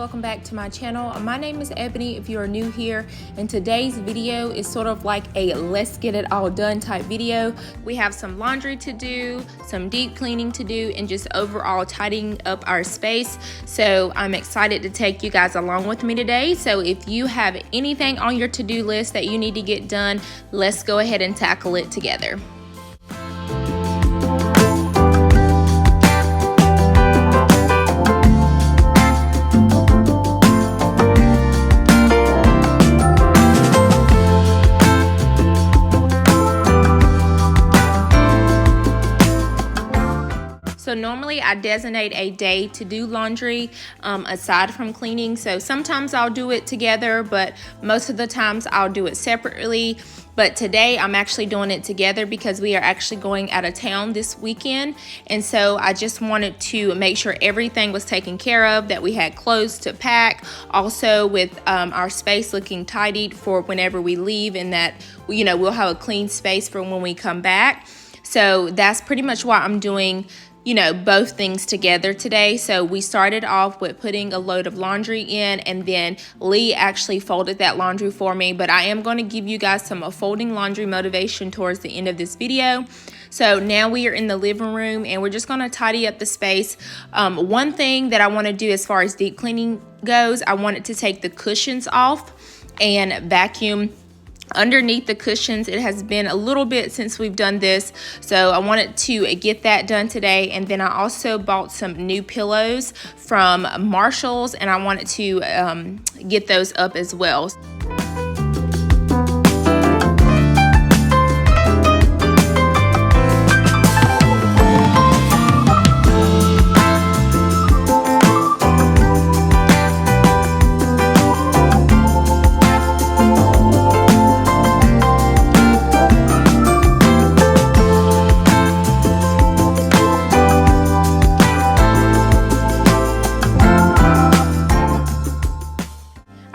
welcome back to my channel. My name is Ebony if you are new here, and today's video is sort of like a let's get it all done type video. We have some laundry to do, some deep cleaning to do, and just overall tidying up our space. So I'm excited to take you guys along with me today. So if you have anything on your to-do list that you need to get done, let's go ahead and tackle it together. So normally I designate a day to do laundry aside from cleaning. So sometimes I'll do it together, but most of the times I'll do it separately. But today I'm actually doing it together because we are actually going out of town this weekend. And so I just wanted to make sure everything was taken care of, that we had clothes to pack, also with our space looking tidied for whenever we leave, and that, you know, we'll have a clean space for when we come back. So that's pretty much why I'm doing, you know, both things together today. So we started off with putting a load of laundry in, and then Lee actually folded that laundry for me. But I am going to give you guys some folding laundry motivation towards the end of this video. So now we are in the living room and we're just going to tidy up the space. One thing that I want to do as far as deep cleaning goes, I wanted to take the cushions off and vacuum underneath the cushions. It has been a little bit since we've done this, so I wanted to get that done today. And then I also bought some new pillows from Marshall's, and I wanted to get those up as well.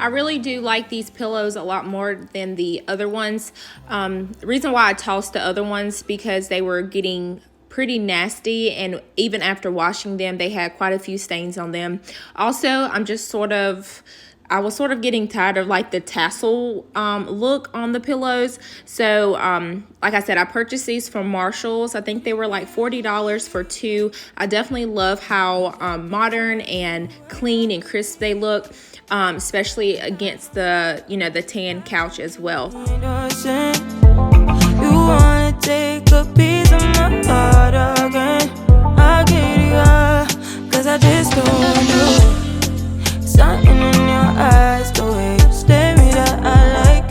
I really do like these pillows a lot more than the other ones. The reason why I tossed the other ones because they were getting pretty nasty, and even after washing them, they had quite a few stains on them. Also, I was sort of getting tired of like the tassel look on the pillows. So like I said, I purchased these from Marshall's. I think they were like $40 for two. I definitely love how modern and clean and crisp they look, especially against the, you know, the tan couch as well. You wanna take a piece of my heart again? I get it, 'cause I just don't know. Something in your eyes, the way you stare me that I like.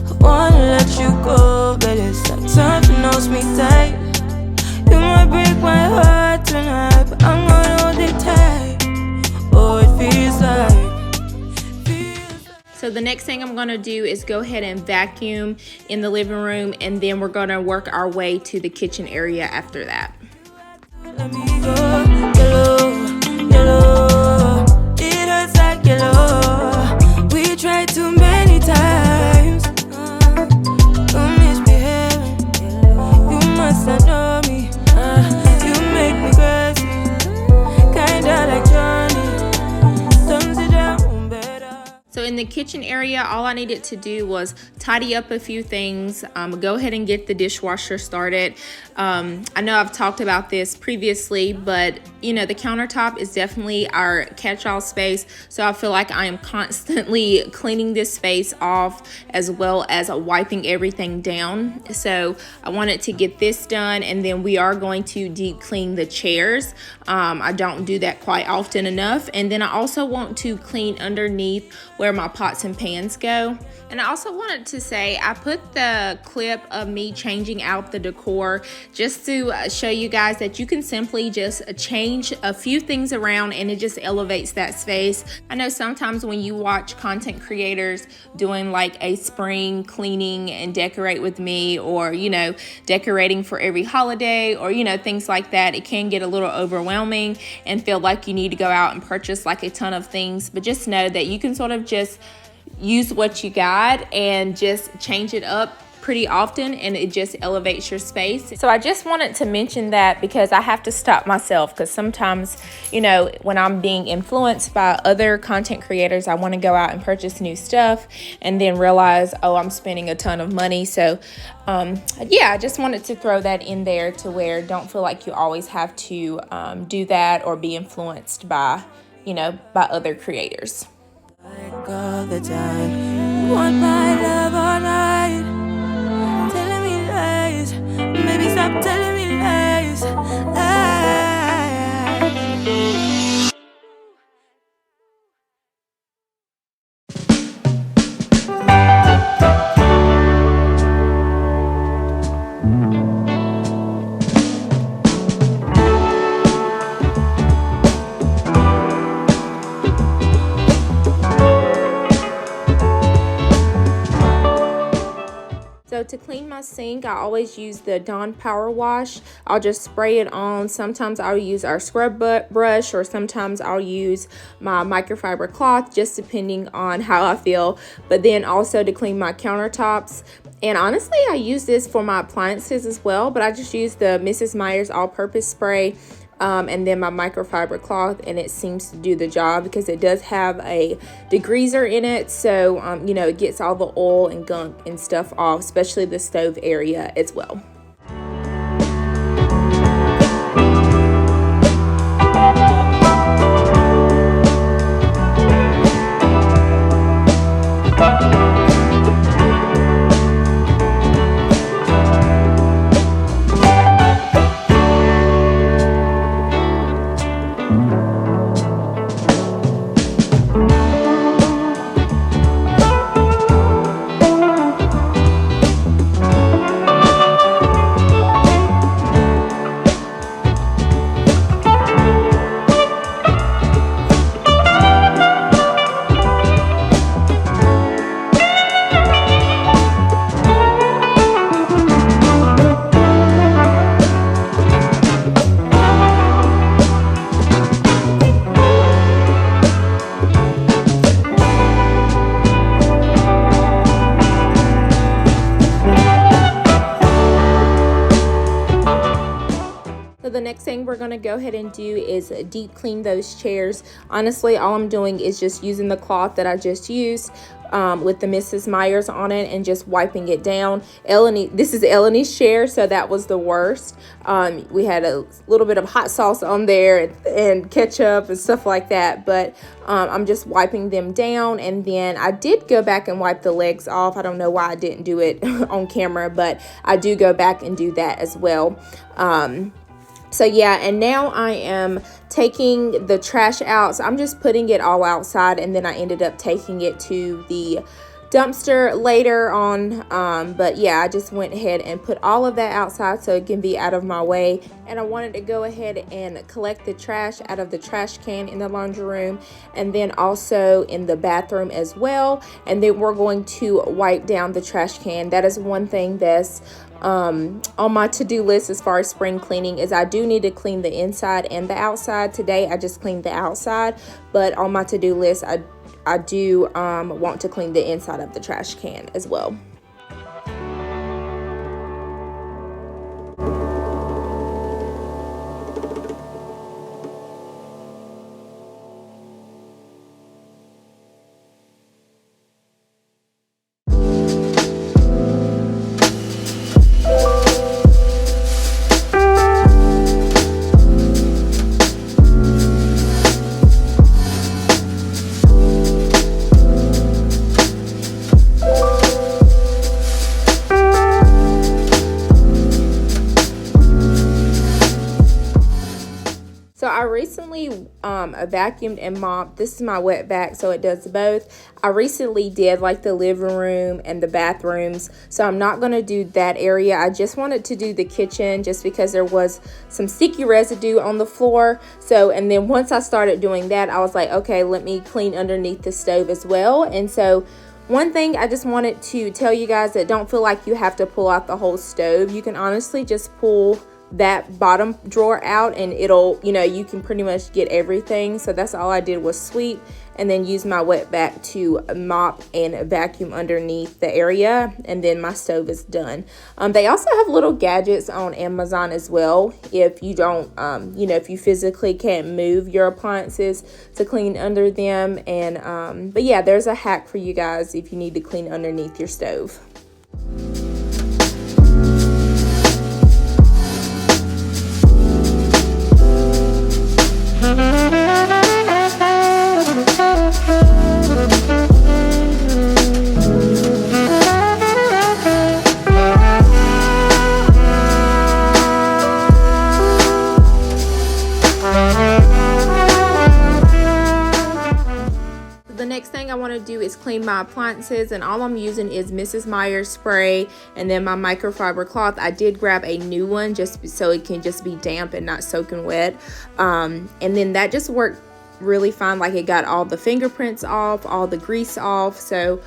I wanna let you go, but it's like something knows me tight. You might break my heart tonight, but I'm gonna hold it tight. Oh, it feels like. So the next thing I'm going to do is go ahead and vacuum in the living room, and then we're going to work our way to the kitchen area after that. Let me go, yellow, yellow. It hurts like yellow. We tried too many times. Don't misbehave. You must not know me. You make me crazy. Kinda like Johnny. Thumbs it down better. So in the kitchen area, all I needed to do was tidy up a few things, go ahead and get the dishwasher started. I know I've talked about this previously, but you know, the countertop is definitely our catch-all space. So I feel like I am constantly cleaning this space off as well as wiping everything down. So I wanted to get this done, and then we are going to deep clean the chairs. I don't do that quite often enough. And then I also want to clean underneath where my pots and pans go. And I also wanted to say, I put the clip of me changing out the decor just to show you guys that you can simply just change a few things around and it just elevates that space. I know sometimes when you watch content creators doing like a spring cleaning and decorate with me, or, you know, decorating for every holiday, or, you know, things like that, it can get a little overwhelming and feel like you need to go out and purchase like a ton of things. But just know that you can sort of just use what you got and just change it up pretty often, and it just elevates your space. So I just wanted to mention that because I have to stop myself, because sometimes, you know, when I'm being influenced by other content creators, I want to go out and purchase new stuff and then realize, oh, I'm spending a ton of money. So yeah, I just wanted to throw that in there to where don't feel like you always have to do that or be influenced by, you know, by other creators. Like all the time, you want my love all night, telling me lies, baby stop telling me lies. So to clean my sink, I always use the Dawn Power Wash. I'll just spray it on. Sometimes I'll use our scrub brush, or sometimes I'll use my microfiber cloth, just depending on how I feel. But then also to clean my countertops. And honestly, I use this for my appliances as well, but I just use the Mrs. Meyer's all-purpose spray. And then my microfiber cloth, and it seems to do the job because it does have a degreaser in it, so you know, it gets all the oil and gunk and stuff off, especially the stove area as well. So the next thing we're going to go ahead and do is deep clean those chairs. Honestly, all I'm doing is just using the cloth that I just used with the Mrs. Meyer's on it and just wiping it down. This is Eleni's chair, so that was the worst. We had a little bit of hot sauce on there and ketchup and stuff like that, but I'm just wiping them down. And then I did go back and wipe the legs off. I don't know why I didn't do it on camera, but I do go back and do that as well. So yeah, and now I am taking the trash out. So I'm just putting it all outside, and then I ended up taking it to the dumpster later on. But yeah, I just went ahead and put all of that outside so it can be out of my way. And I wanted to go ahead and collect the trash out of the trash can in the laundry room, and then also in the bathroom as well. And then we're going to wipe down the trash can. That is one thing that's on my to-do list as far as spring cleaning, is I do need to clean the inside and the outside. Today I just cleaned the outside, but on my to-do list I do want to clean the inside of the trash can as well. So I recently vacuumed and mopped. This is my wet vac, so it does both. I recently did like the living room and the bathrooms, so I'm not going to do that area. I just wanted to do the kitchen just because there was some sticky residue on the floor. So, and then once I started doing that, I was like, okay, let me clean underneath the stove as well. And so one thing I just wanted to tell you guys, that don't feel like you have to pull out the whole stove. You can honestly just pull that bottom drawer out, and it'll, you know, you can pretty much get everything. So that's all I did was sweep and then use my wet vac to mop and vacuum underneath the area, and then my stove is done. They also have little gadgets on Amazon as well if you don't, you know, if you physically can't move your appliances to clean under them. And but yeah, there's a hack for you guys if you need to clean underneath your stove. The next thing I want to do is clean my appliances, and all I'm using is Mrs. Meyer's spray and then my microfiber cloth. I did grab a new one just so it can just be damp and not soaking wet, and then that just worked really fine. Like, it got all the fingerprints off, all the grease off, so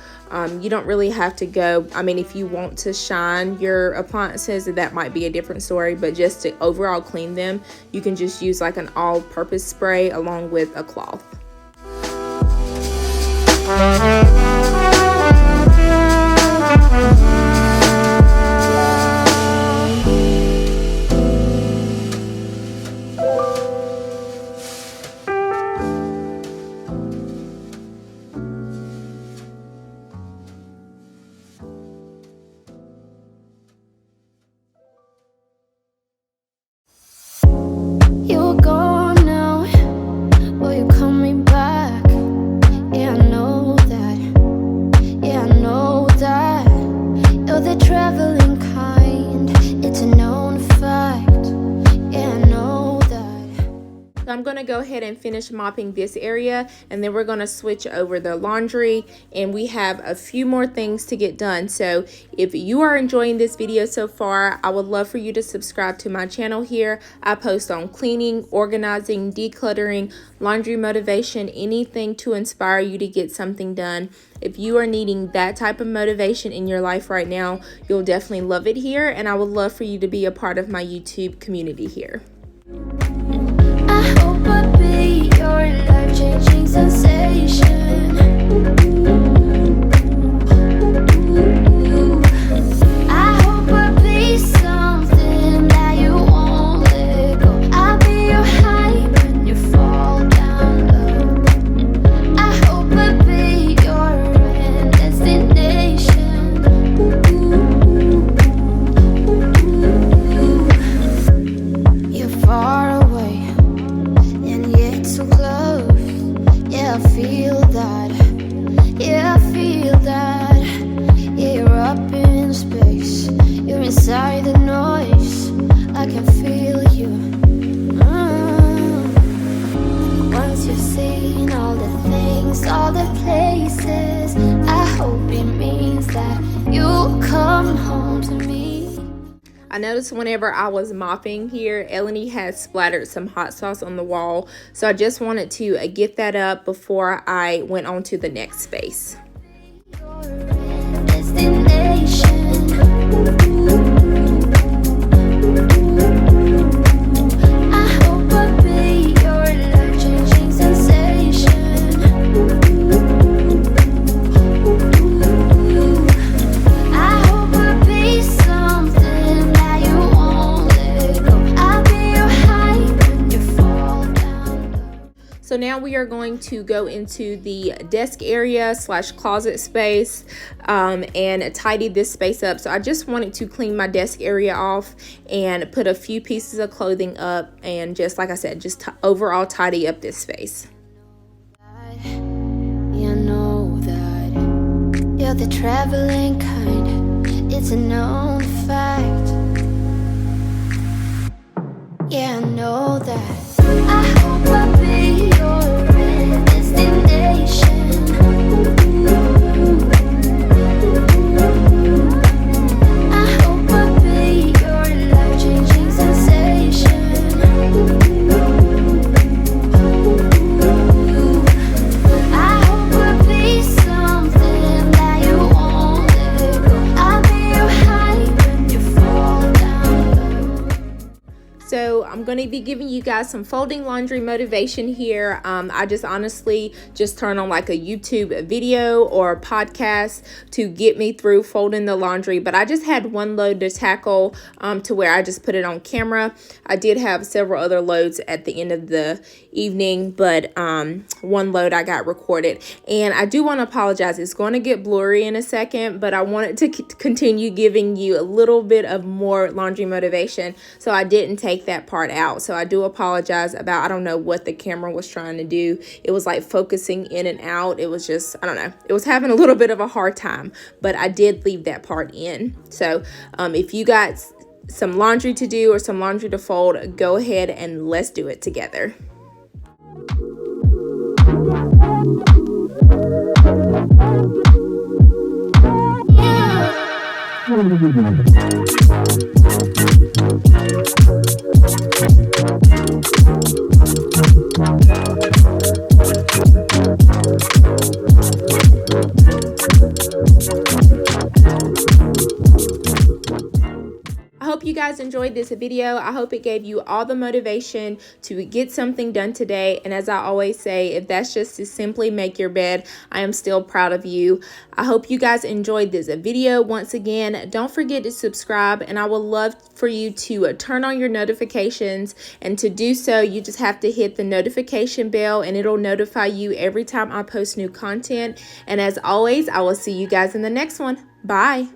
you don't really have to go, I mean, if you want to shine your appliances, that might be a different story, but just to overall clean them, you can just use like an all-purpose spray along with a cloth. You're gone now, will you coming back? Yeah, I know that. Yeah, I know that. You're the traveling kind. It's a known fact. Yeah, I know that. So I'm going to go ahead and finish mopping this area, and then we're going to switch over the laundry, and we have a few more things to get done. So if you are enjoying this video so far, I would love for you to subscribe to my channel here. I post on cleaning, organizing, decluttering, laundry motivation, anything to inspire you to get something done. If you are needing that type of motivation in your life right now, you'll definitely love it here, and I would love for you to be a part of my YouTube community here. I hope I'll be your life-changing sensation. I hope I'll be something that you won't let go. I'll be your high when you fall down low. I hope I'll be your end destination. You're far away, and yet so close. Yeah, I feel that. Yeah, I feel that. Yeah, you're up in space. You're inside the noise. I can feel you. Once you've seen all the things, all the places, I hope it means that you'll come home to me. I noticed whenever I was mopping here, Eleni had splattered some hot sauce on the wall, so I just wanted to get that up before I went on to the next space. So now we are going to go into the desk area / closet space and tidy this space up. So I just wanted to clean my desk area off and put a few pieces of clothing up, and just like I said, just overall tidy up this space. You know that you're the traveling kind. It's a known fact. Yeah, I know that. I hope I'll be your end destination. I hope I'll be your life-changing sensation. I hope I'll be something that you won't let go. I'll be your high when you fall down low. I'm going to be giving you guys some folding laundry motivation here. I just honestly just turn on like a YouTube video or a podcast to get me through folding the laundry, but I just had one load to tackle to where I just put it on camera. I did have several other loads at the end of the evening, but one load I got recorded. And I do want to apologize. It's going to get blurry in a second, but I wanted to continue giving you a little bit of more laundry motivation, so I didn't take that part out. So I do apologize about, I don't know what the camera was trying to do. It was like focusing in and out. It was just, I don't know, it was having a little bit of a hard time, but I did leave that part in. So if you got some laundry to do or some laundry to fold, go ahead and let's do it together. I hope you guys enjoyed this video. I hope it gave you all the motivation to get something done today. And as I always say, if that's just to simply make your bed, I am still proud of you. I hope you guys enjoyed this video. Once again, don't forget to subscribe, and I would love for you to turn on your notifications. And to do so, you just have to hit the notification bell and it'll notify you every time I post new content. And as always, I will see you guys in the next one. Bye.